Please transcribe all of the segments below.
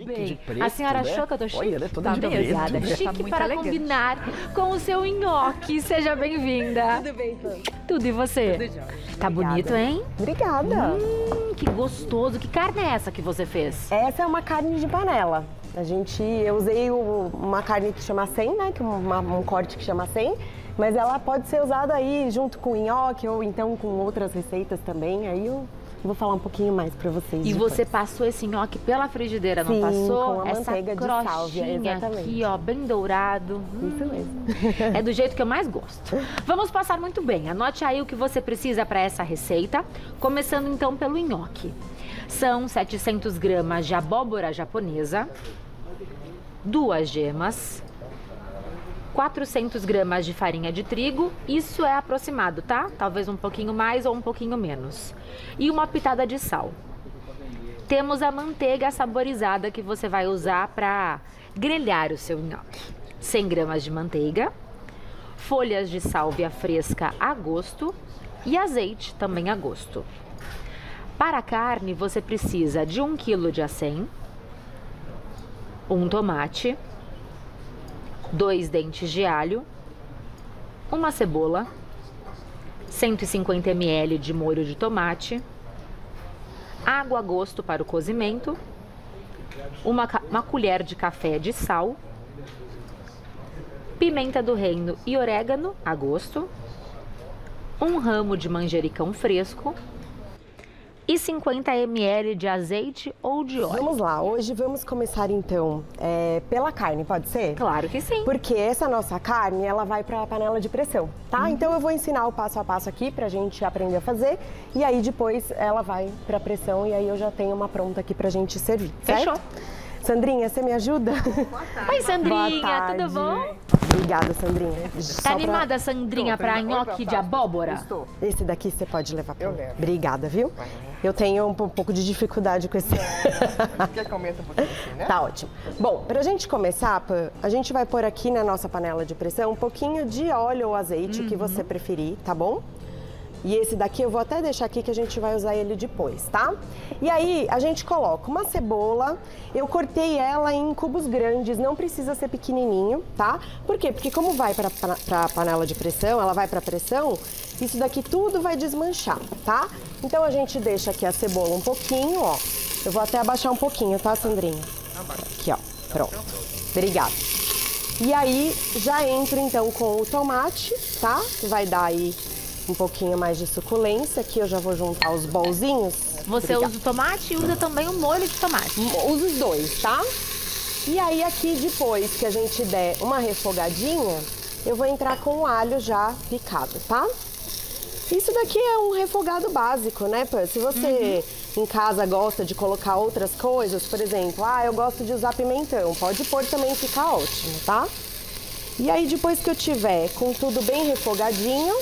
chique de preto, a senhora né? achou que eu tô chique? Olha, ela é toda Tá de bem, preto, obrigada. né? Chique Tá muito para elegante. combinar com o seu nhoque. Seja bem-vinda. Tudo bem, Fã? Tudo, e você? Tudo jóia. Tá Obrigada. bonito, hein? Obrigada. Que gostoso. Que carne é essa que você fez? Essa é uma carne de panela. Eu usei uma carne que chama 100, né? Que é um corte que chama 100. Mas ela pode ser usada aí junto com nhoque ou então com outras receitas também. Aí eu vou falar um pouquinho mais pra vocês. E depois. você passou esse nhoque pela frigideira, não Sim, passou? com a Essa manteiga de sálvia, crostinha exatamente. aqui, ó, bem dourado. Isso mesmo. É do jeito que eu mais gosto. Vamos passar muito bem. Anote aí o que você precisa para essa receita, começando então pelo nhoque. São 700 gramas de abóbora japonesa, 2 gemas, 400 gramas de farinha de trigo, isso é aproximado, tá? Talvez um pouquinho mais ou um pouquinho menos. E uma pitada de sal. Temos a manteiga saborizada que você vai usar para grelhar o seu nhoque. 100 gramas de manteiga, folhas de sálvia fresca a gosto e azeite também a gosto. Para a carne, você precisa de 1 kg de acém, 1 tomate, 2 dentes de alho, uma cebola, 150 ml de molho de tomate, água a gosto para o cozimento, uma colher de café de sal, pimenta do reino e orégano a gosto, 1 ramo de manjericão fresco e 50 ml de azeite ou de óleo. Vamos lá, hoje vamos começar então pela carne, pode ser? Claro que sim. Porque essa nossa carne, ela vai para a panela de pressão, tá? Então eu vou ensinar o passo a passo aqui pra gente aprender a fazer e aí depois ela vai pra pressão e aí eu já tenho uma pronta aqui pra gente servir, certo? Fechou. Sandrinha, você me ajuda? Oi, Sandrinha, Boa tarde. tudo bom? Obrigada, Sandrinha. Tá animada, Sandrinha, Pronto, pra eu- nhoque de eu- abóbora? Estou. Esse daqui você pode levar pra Eu mim. levo. Obrigada, viu? Eu tenho um pouco de dificuldade com esse. Quer que aumente um pouquinho assim, né? Tá ótimo. Bom, pra gente começar, Pã, a gente vai pôr aqui na nossa panela de pressão um pouquinho de óleo ou azeite, o que você preferir, tá bom? E esse daqui eu vou até deixar aqui que a gente vai usar ele depois, tá? E aí a gente coloca uma cebola, eu cortei ela em cubos grandes, não precisa ser pequenininho, tá? Por quê? Porque como vai pra panela de pressão, ela vai pra pressão, isso daqui tudo vai desmanchar, tá? Então a gente deixa aqui a cebola um pouquinho, ó. Eu vou até abaixar um pouquinho, tá, Sandrinha? Aqui, ó. Pronto. Obrigada. E aí já entro então com o tomate, tá? Vai dar aí um pouquinho mais de suculência. Aqui eu já vou juntar os bolzinhos. Você Obrigada. usa o tomate e usa também o molho de tomate. Usa os dois, tá? E aí aqui depois que a gente der uma refogadinha, eu vou entrar com o alho já picado, tá? Isso daqui é um refogado básico, né, Pã? Se você em casa gosta de colocar outras coisas, por exemplo, eu gosto de usar pimentão, pode pôr também, fica ótimo, tá? E aí depois que eu tiver com tudo bem refogadinho,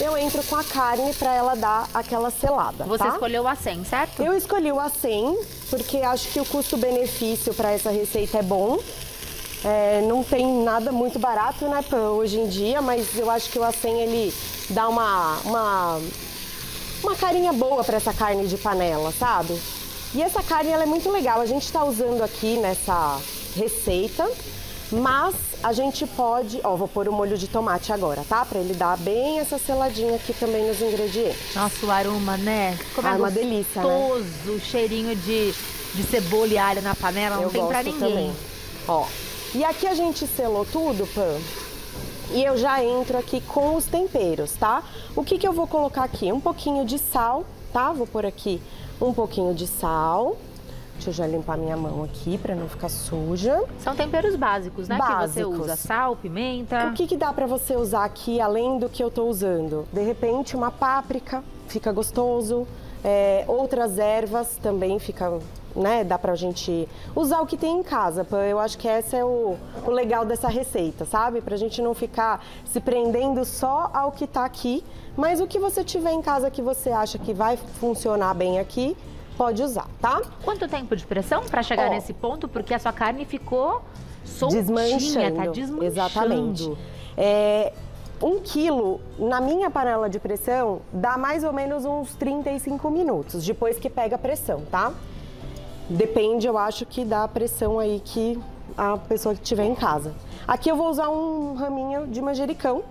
eu entro com a carne para ela dar aquela selada, Você tá? escolheu o acém, certo? Eu escolhi o acém, porque acho que o custo-benefício para essa receita é bom. Não tem nada muito barato, né, hoje em dia, mas eu acho que o acém, ele dá uma carinha boa para essa carne de panela, sabe? E essa carne, ela é muito legal. A gente está usando aqui nessa receita, mas a gente pode... Ó, vou pôr o molho de tomate agora, tá? Para ele dar bem essa seladinha aqui também nos ingredientes. Nossa, o aroma, né? Como é Uma delícia, né? gostoso, cheirinho de cebola e alho na panela, não Eu tem pra gosto ninguém. também. Ó, e aqui a gente selou tudo, Pã, e eu já entro aqui com os temperos, tá? O que eu vou colocar aqui? Um pouquinho de sal, tá? Vou pôr aqui um pouquinho de sal. Deixa eu já limpar minha mão aqui pra não ficar suja. São temperos básicos, né? Que você Básicos. usa sal, pimenta. O que dá pra você usar aqui, além do que eu tô usando? De repente, uma páprica, fica gostoso. Outras ervas também fica, né? Dá pra gente usar o que tem em casa. Eu acho que esse é o legal dessa receita, sabe? Pra gente não ficar se prendendo só ao que tá aqui. Mas o que você tiver em casa que você acha que vai funcionar bem aqui, pode usar, tá? Quanto tempo de pressão pra chegar Ó. nesse ponto? Porque a sua carne ficou soltinha, Desmanchando. tá desmanchando. Exatamente. 1 quilo, na minha panela de pressão, dá mais ou menos uns 35 minutos, depois que pega a pressão, tá? Depende, eu acho que da pressão aí que a pessoa que tiver em casa. Aqui eu vou usar um raminho de manjericão.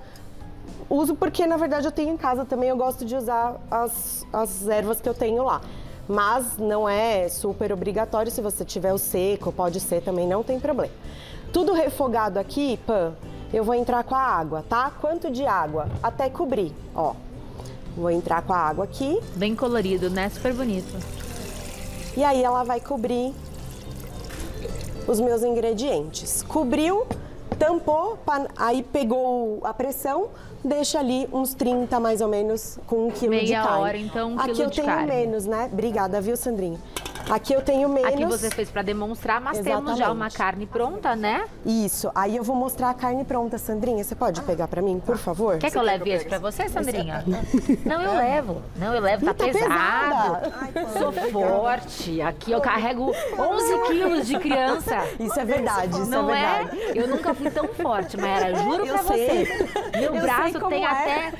Uso porque, na verdade, eu tenho em casa também, eu gosto de usar as ervas que eu tenho lá. Mas não é super obrigatório, se você tiver o seco, pode ser também, não tem problema. Tudo refogado aqui, Pan, eu vou entrar com a água, tá? Quanto de água? Até cobrir, ó. Vou entrar com a água aqui. Bem colorido, né? Super bonito. E aí ela vai cobrir os meus ingredientes. Cobriu, tampou, aí pegou a pressão, deixa ali uns 30 mais ou menos com 1 quilo de carne. Meia hora, então, 1 quilo de carne. Aqui eu tenho menos, né? Obrigada, viu, Sandrinha? Aqui eu tenho menos. Aqui você fez para demonstrar, mas temos já uma carne pronta, né? Isso. Aí eu vou mostrar a carne pronta, Sandrinha. Você pode pegar para mim, por favor? Quer que eu leve esse para você, Sandrinha? Não, eu levo. Não, eu levo. Tá pesado. Sou forte. Aqui eu carrego 11 quilos de criança. Isso é verdade, isso não é verdade. Eu nunca fui tão forte, Mayara. Juro pra você. Meu braço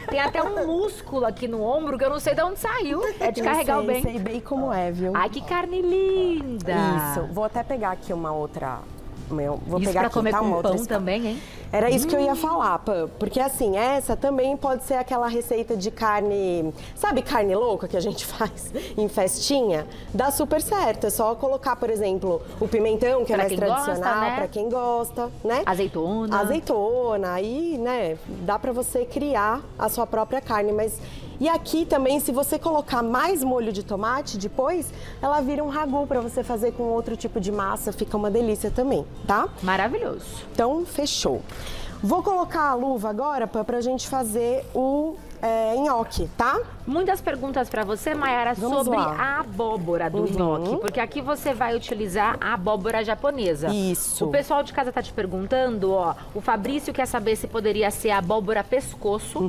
tem até um músculo aqui no ombro que eu não sei de onde saiu. É de carregar o bem. Eu sei bem como é, viu? Ai, que carne linda! Isso. Vou até pegar aqui uma outra. Vou isso pegar pra aqui, comer tá? com pão também, hein? Era isso que eu ia falar, Pam. Porque assim, essa também pode ser aquela receita de carne. Sabe carne louca que a gente faz em festinha? Dá super certo. É só colocar, por exemplo, o pimentão, que é mais tradicional, né? Pra quem gosta, né? Azeitona. Azeitona. Aí, né, dá pra você criar a sua própria carne, mas. E aqui também, se você colocar mais molho de tomate depois, ela vira um ragu para você fazer com outro tipo de massa, fica uma delícia também, tá? Maravilhoso. Então, fechou. Vou colocar a luva agora pra gente fazer o nhoque, tá? Muitas perguntas para você, Mayara, sobre a abóbora do nhoque, porque aqui você vai utilizar a abóbora japonesa. Isso. O pessoal de casa tá te perguntando, ó, o Fabrício quer saber se poderia ser a abóbora pescoço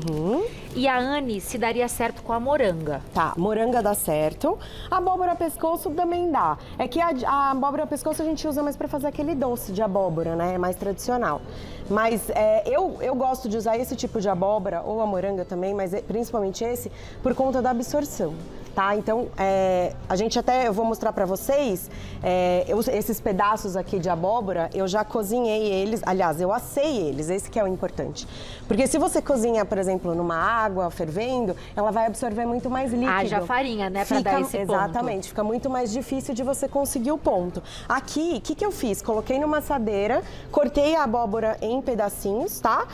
e a Anne se daria certo com a moranga. Tá, moranga dá certo. A abóbora pescoço também dá. É que a abóbora pescoço a gente usa mais para fazer aquele doce de abóbora, né? É mais tradicional. Mas eu gosto de usar esse tipo de abóbora, ou a moranga também, mas principalmente esse, por conta da absorção, tá? Então, eu vou mostrar pra vocês, esses pedaços aqui de abóbora, eu já cozinhei eles, aliás, eu assei eles, esse que é o importante. Porque se você cozinha, por exemplo, numa água fervendo, ela vai absorver muito mais líquido. Haja farinha, né, pra dar esse ponto. Exatamente, fica muito mais difícil de você conseguir o ponto. Aqui, o que eu fiz? Coloquei numa assadeira, cortei a abóbora em pedacinhos, tá?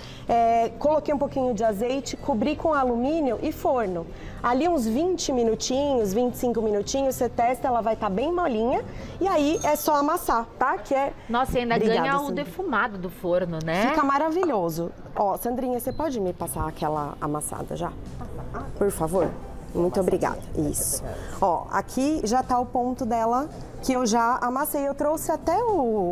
Coloquei um pouquinho de azeite, cobri com alumínio e forno. Ali uns 20 minutinhos, 25 minutinhos, você testa, ela vai estar bem molinha e aí é só amassar, tá? Nossa, e ainda ganha o defumado do forno, né? Fica maravilhoso. Ó, Sandrinha, você pode me passar aquela amassada já? Por favor? Muito obrigada. Isso. Ó, aqui já tá o ponto dela que eu já amassei. Eu trouxe até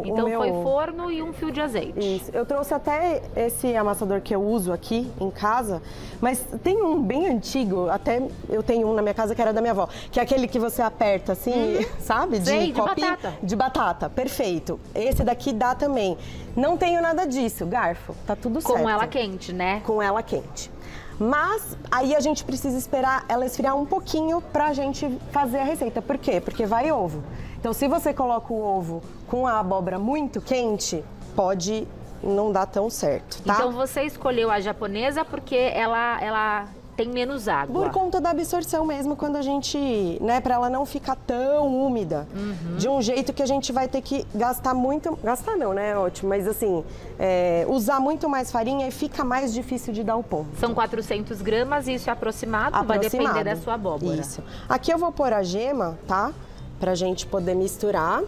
Então foi forno e um fio de azeite. Isso. Eu trouxe até esse amassador que eu uso aqui em casa, mas tem um bem antigo, até eu tenho um na minha casa que era da minha avó, que é aquele que você aperta assim, sabe? Sei, de batata. De batata, perfeito. Esse daqui dá também. Não tenho nada disso, garfo, tá tudo certo. Com ela quente, né? Com ela quente. Mas aí a gente precisa esperar ela esfriar um pouquinho pra gente fazer a receita. Por quê? Porque vai ovo. Então, se você coloca o ovo com a abóbora muito quente, pode não dar tão certo, tá? Então, você escolheu a japonesa porque ela tem menos água. Por conta da absorção mesmo, quando a gente, né, pra ela não ficar tão úmida. De um jeito que a gente vai ter que gastar muito, gastar não, né, ótimo, mas assim, usar muito mais farinha e fica mais difícil de dar o ponto. São 400 gramas, isso é aproximado, vai depender da sua abóbora. Isso. Aqui eu vou pôr a gema, tá? Pra gente poder misturar.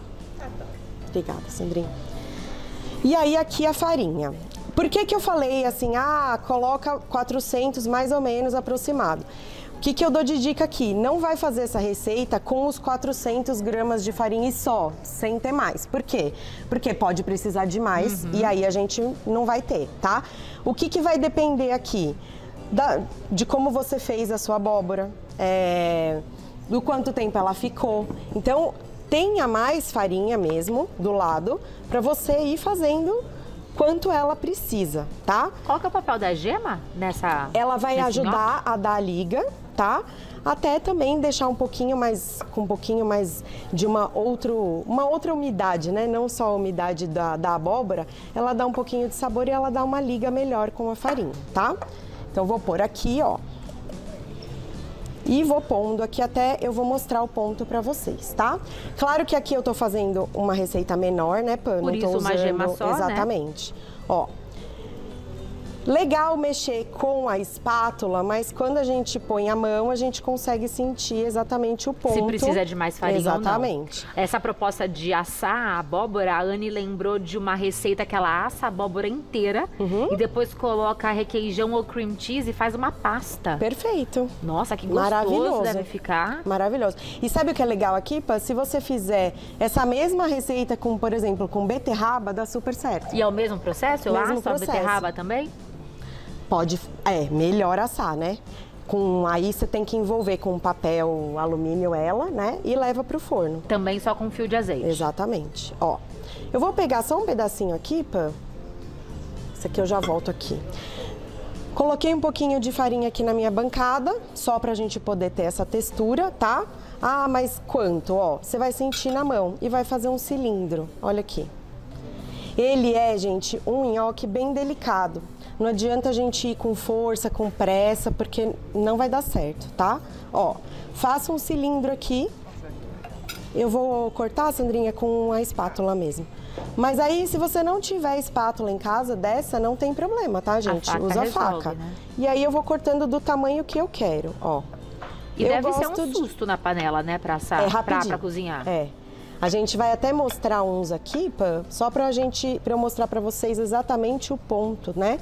Obrigada, Sandrinha. E aí aqui a farinha. Por que eu falei assim, coloca 400 mais ou menos aproximado? O que eu dou de dica aqui? Não vai fazer essa receita com os 400 gramas de farinha e só, sem ter mais. Por quê? Porque pode precisar de mais e aí a gente não vai ter, tá? O que vai depender aqui? De como você fez a sua abóbora, do quanto tempo ela ficou. Então, tenha mais farinha mesmo do lado para você ir fazendo quanto ela precisa, tá? Qual que é o papel da gema nessa? Ela vai nesse ajudar nhoque? a dar a liga, tá? Até também deixar com um pouquinho mais de uma outra umidade, né? Não só a umidade da abóbora, ela dá um pouquinho de sabor e ela dá uma liga melhor com a farinha, tá? Então, vou pôr aqui, ó. E vou pondo aqui até eu vou mostrar o ponto pra vocês, tá? Claro que aqui eu tô fazendo uma receita menor, né, Pan? Por isso uma gema só, exatamente. Né? Ó. Legal mexer com a espátula, mas quando a gente põe a mão, a gente consegue sentir exatamente o ponto. Se precisa de mais farinha exatamente. ou não. Essa proposta de assar a abóbora, a Anne lembrou de uma receita que ela assa a abóbora inteira e depois coloca requeijão ou cream cheese e faz uma pasta. Perfeito. Nossa, que gostoso maravilhoso deve ficar. Maravilhoso. E sabe o que é legal aqui, Pã? Se você fizer essa mesma receita com, por exemplo, com beterraba, dá super certo. E é o mesmo processo? Eu Mesmo asso a processo. beterraba também? Pode, melhor assar, né? Aí você tem que envolver com papel alumínio ela, né? E leva pro forno. Também só com fio de azeite. Exatamente. Ó, eu vou pegar só um pedacinho aqui, Pã. Esse aqui eu já volto aqui. Coloquei um pouquinho de farinha aqui na minha bancada, só pra gente poder ter essa textura, tá? Ah, mas quanto? Ó, você vai sentir na mão e vai fazer um cilindro. Olha aqui. Ele é, gente, um nhoque bem delicado. Não adianta a gente ir com força, com pressa, porque não vai dar certo, tá? Ó, faça um cilindro aqui. Eu vou cortar, Sandrinha, com a espátula mesmo. Mas aí, se você não tiver espátula em casa dessa, não tem problema, tá, gente? Usa a faca. Né? E aí eu vou cortando do tamanho que eu quero, ó. E deve ser um susto na panela, né, pra assar, pra cozinhar. É. A gente vai até mostrar uns aqui, Pã, só pra eu mostrar pra vocês exatamente o ponto, né?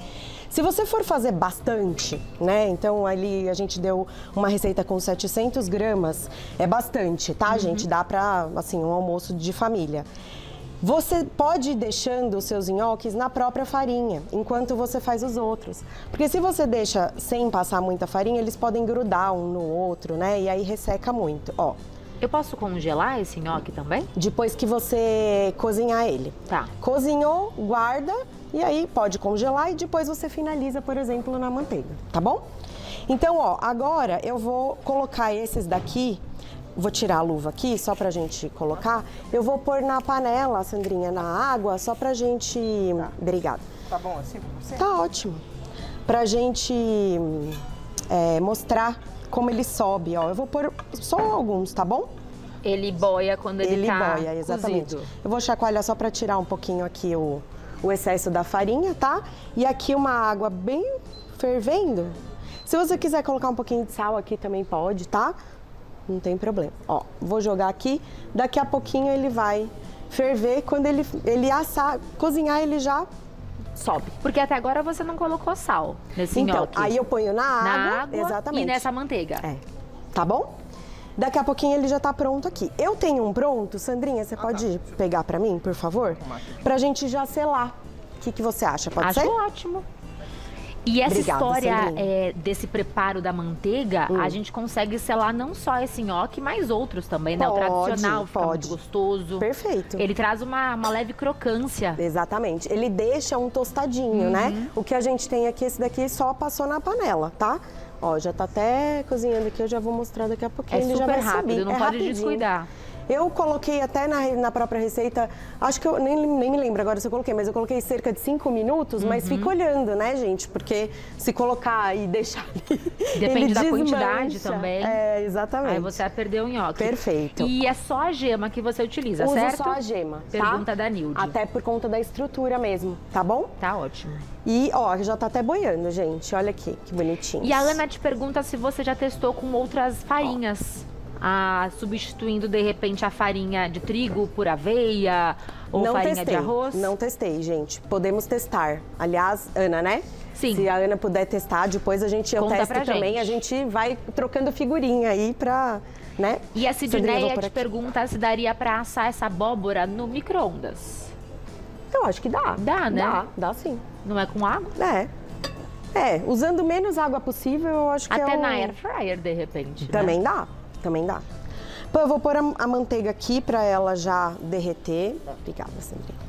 Se você for fazer bastante, né? Então, ali a gente deu uma receita com 700 gramas, é bastante, tá, gente? Dá pra, assim, um almoço de família. Você pode ir deixando os seus nhoques na própria farinha, enquanto você faz os outros. Porque se você deixa sem passar muita farinha, eles podem grudar um no outro, né? E aí resseca muito, ó. Eu posso congelar esse nhoque também? Depois que você cozinhar ele. Tá. Cozinhou, guarda e aí pode congelar e depois você finaliza, por exemplo, na manteiga, tá bom? Então, ó, agora eu vou colocar esses daqui, vou tirar a luva aqui só pra gente colocar. Eu vou pôr na panela, Sandrinha, na água, só pra gente... Tá. Obrigada. Tá bom assim pra você? Tá ótimo. Pra gente mostrar como ele sobe, ó. Eu vou pôr só alguns, tá bom? Ele boia quando ele tá boia, exatamente. cozido. Eu vou chacoalhar só pra tirar um pouquinho aqui o excesso da farinha, tá? E aqui uma água bem fervendo. Se você quiser colocar um pouquinho de sal aqui também pode, tá? Não tem problema. Ó, vou jogar aqui, daqui a pouquinho ele vai ferver. Quando ele assar, cozinhar, ele já sobe. Porque até agora você não colocou sal nesse nhoque. Aí eu ponho na água, exatamente. E nessa manteiga. Tá bom? Daqui a pouquinho ele já tá pronto aqui. Eu tenho um pronto, Sandrinha, você pode pegar pra mim, por favor? Pra gente já selar. O que você acha? Pode ser? Acho ótimo. E essa Obrigada, história desse preparo da manteiga, a gente consegue selar não só esse nhoque, mas outros também, né? O tradicional fica muito gostoso. Perfeito. Ele traz uma leve crocância. Exatamente. Ele deixa um tostadinho, né? O que a gente tem aqui, esse daqui só passou na panela, tá? Ó, já tá até cozinhando aqui, eu já vou mostrar daqui a pouquinho. É ele super já vai rápido, subir. não pode rapidinho. descuidar. Eu coloquei até na própria receita, acho que eu nem me lembro agora se eu coloquei, mas eu coloquei cerca de 5 minutos, mas fica olhando, né, gente? Porque se colocar e deixar ali, depende da desmancha. quantidade também. É, exatamente. Aí você vai perder o nhoque. Perfeito. E é só a gema que você utiliza, certo? Uso só a gema, Pergunta tá? da Nilde. Até por conta da estrutura mesmo, tá bom? Tá ótimo. E, ó, já tá até boiando, gente. Olha aqui, que bonitinho. E a Ana te pergunta se você já testou com outras farinhas. Substituindo, de repente, a farinha de trigo por aveia ou farinha de arroz? Não testei, gente. Podemos testar. Aliás, Ana, né? Sim. Se a Ana puder testar, depois eu testo também. A gente vai trocando figurinha aí pra, né? E a Sidneia te pergunta se daria pra assar essa abóbora no micro-ondas. Eu acho que dá. Dá, né? Dá sim. Não é com água? Usando menos água possível, eu acho que até na air fryer, de repente, também dá. Também dá. Eu vou pôr a manteiga aqui pra ela já derreter. Obrigada, Sandrinha.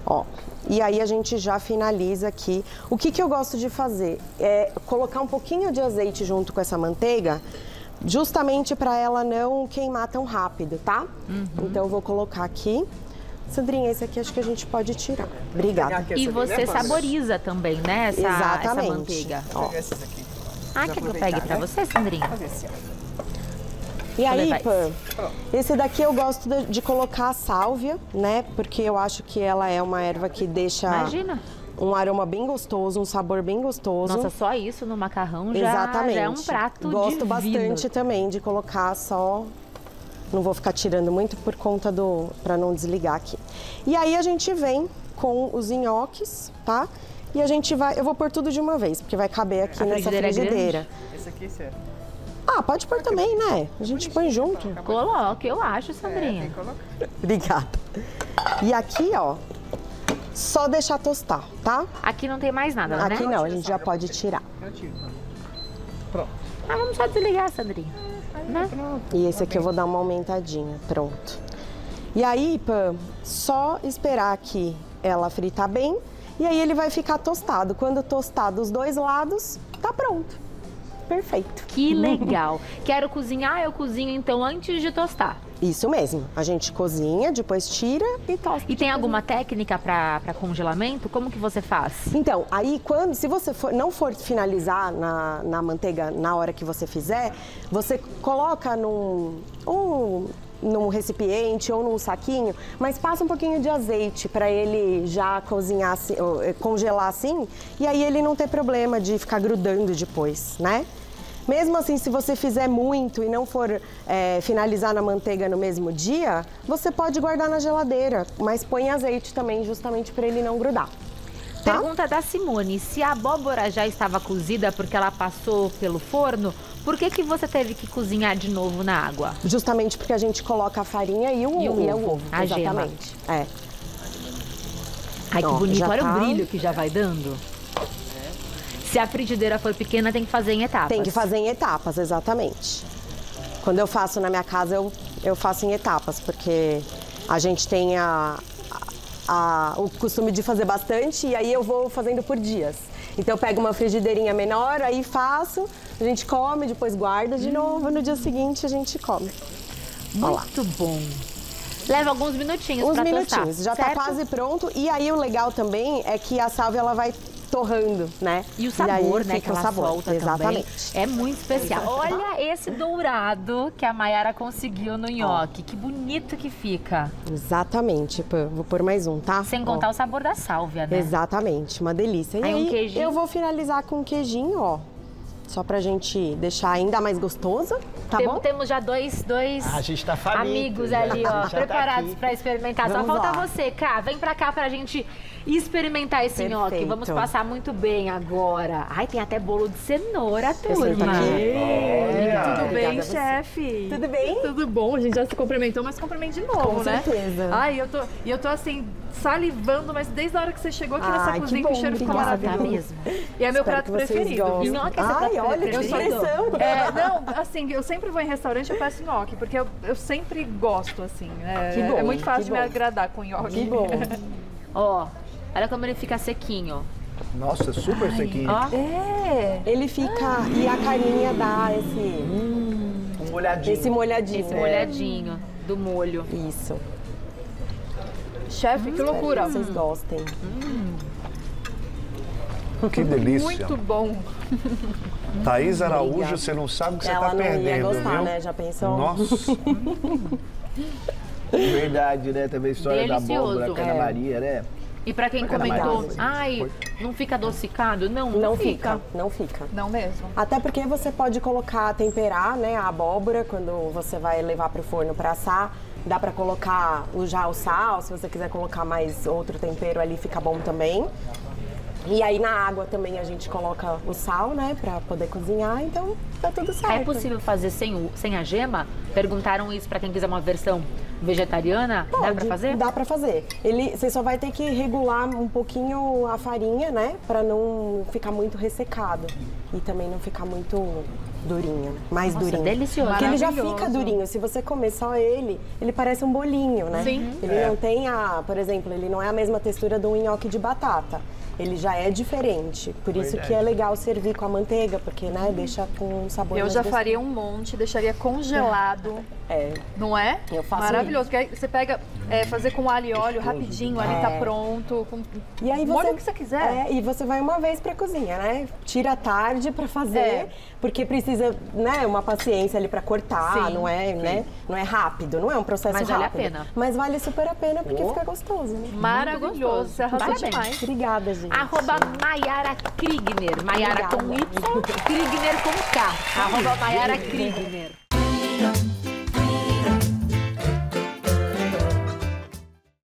Ó, e aí a gente já finaliza aqui. O que eu gosto de fazer é colocar um pouquinho de azeite junto com essa manteiga, justamente para ela não queimar tão rápido, tá? Então eu vou colocar aqui. Sandrinha, esse aqui acho que a gente pode tirar. Obrigada. E você saboriza também, né, essa manteiga. Vou pegar esses aqui. Ah, quer que eu pegue pra você, Sandrinha? Fazer assim, ó. E aí, levar Pã, esse daqui eu gosto de colocar a sálvia, né? Porque eu acho que ela é uma erva que deixa Imagina. um aroma bem gostoso, um sabor bem gostoso. Nossa, só isso no macarrão Exatamente. já é um prato Gosto divino. bastante também de colocar só. Não vou ficar tirando muito por conta para não desligar aqui. E aí a gente vem com os nhoques, tá? E a gente vai, eu vou pôr tudo de uma vez, porque vai caber aqui nessa frigideira é frigideira. Esse aqui, sério. Ah, pode pôr também, né? A gente põe junto. Coloque, eu acho, Sandrinha. Tem que colocar. Obrigada. E aqui, ó, só deixar tostar, tá? Aqui não tem mais nada, né? Aqui não, a gente já pode tirar. Eu tiro. Pronto. Ah, vamos só desligar, Sandrinha. Né? E esse aqui eu vou dar uma aumentadinha, pronto. E aí, Pã, só esperar aqui ela fritar bem e aí ele vai ficar tostado. Quando tostar dos dois lados, tá pronto. Perfeito. Que legal. Quero cozinhar, eu cozinho então antes de tostar. Isso mesmo. A gente cozinha, depois tira e tosta. E tem alguma técnica para congelamento? Como que você faz? Então, aí se você não for finalizar na manteiga na hora que você fizer, você coloca num recipiente ou num saquinho, mas passa um pouquinho de azeite para ele já cozinhar, congelar assim, e aí ele não ter problema de ficar grudando depois, né? Mesmo assim, se você fizer muito e não for finalizar na manteiga no mesmo dia, você pode guardar na geladeira, mas põe azeite também, justamente para ele não grudar. Tá? Pergunta da Simone, se a abóbora já estava cozida porque ela passou pelo forno, por que você teve que cozinhar de novo na água? Justamente porque a gente coloca a farinha e o ovo. A exatamente. gema. É. Ai, que Ó, bonito, já olha tá. o brilho que já vai dando. Se a frigideira for pequena, tem que fazer em etapas. Tem que fazer em etapas, exatamente. Quando eu faço na minha casa, eu faço em etapas, porque a gente tem o costume de fazer bastante e aí eu vou fazendo por dias. Então eu pego uma frigideirinha menor, aí faço, a gente come, depois guarda de novo, no dia seguinte a gente come. Muito bom. Leva alguns minutinhos Uns pra minutinhos, tostar, já certo? tá quase pronto. E aí o legal também é que a sálvia ela vai torrando, né? E o sabor, aí né, fica que ela o sabor. solta Exatamente. também. É muito especial. Olha esse dourado que a Mayara conseguiu no nhoque. Que bonito que fica. Exatamente. Vou pôr mais um, tá? Sem Ó. contar o sabor da sálvia, né? Exatamente, uma delícia. E Aí um aí queijinho. eu vou finalizar com um queijinho, ó. Só pra gente deixar ainda mais gostoso, tá bom? Temos já dois A gente tá faminto. amigos já. ali, A ó, gente já preparados tá pra experimentar. Só Vamos falta lá. você, Cá. Vem pra cá pra gente experimentar esse nhoque. Perfeito. Vamos passar muito bem agora. Ai, tem até bolo de cenoura, sento turma. aqui. Tudo bem, Obrigada a você. chefe? Tudo bem? Tudo bom, a gente já se cumprimentou, mas cumprimente de novo, Com né? certeza. Ai, eu tô assim, salivando, mas desde a hora que você chegou aqui nessa Ai, que cozinha, bom, que o cheiro ficou obrigada. Tá maravilhoso. mesmo. E é meu Espero prato que vocês preferido. gostem. Nhoque é seu Ai, prato olha que preferido? expressão. Não, assim, eu sempre vou em restaurante e eu peço nhoque, porque eu sempre gosto, assim. Que bom, é muito fácil que de me bom. agradar com nhoque. Que bom. Ó, olha como ele fica sequinho. Nossa, super sequinho. Ó, É. Ele fica... E a carninha dá Um molhadinho. esse molhadinho. esse molhadinho do molho. Isso. Chefe, que loucura. Espero que vocês gostem. Que delícia. Muito bom. Thaís Araújo, Obrigada. você não sabe o que você Ela tá não ia perdendo, gostar, viu? né? Já pensou? Nossa. Verdade, né? Também a história Delicioso. da abóbora, Ana É. Maria, né? E pra quem Cada comentou, mais. ai, não fica adocicado? Não, Não fica, não fica. Não mesmo. Até porque você pode colocar, temperar, né, a abóbora quando você vai levar pro forno para assar. Dá para colocar já o sal, se você quiser colocar mais outro tempero ali, fica bom também. E aí na água também a gente coloca o sal, né, para poder cozinhar, então tá tudo certo. É possível fazer sem a gema? Perguntaram isso pra quem quiser uma versão vegetariana. Dá pra Pode, fazer? Dá pra fazer. Você só vai ter que regular um pouquinho a farinha, né, para não ficar muito ressecado e também não ficar muito durinho, né? Mais Nossa, durinho. delicioso. Porque ele já Maravilhoso. fica durinho. Se você comer só ele parece um bolinho, né? Sim. Ele não tem por exemplo, ele não é a mesma textura de um nhoque de batata. Ele já é diferente. Por isso que é legal servir com a manteiga, porque, né, deixa com um sabor Eu mais já gostoso. faria um monte, deixaria congelado. É. Não é? Eu faço Maravilhoso. Porque aí você pega, fazer com alho e óleo rapidinho, ali tá pronto. Com... E aí molha o que você quiser. E você vai uma vez pra cozinha, né? Tira a tarde pra fazer, porque precisa, né, uma paciência ali pra cortar, Sim. não é, né? Não é rápido, não é um processo Mas vale a rápido. pena. Mas vale super a pena porque fica gostoso, né? Maravilhoso. gostoso. Você arrasou Parabéns. demais. Obrigada, gente. Arroba Maiara Kriegner. Maiara com Obrigada. Y, Kriegner com K. Arroba Maiara Kriegner.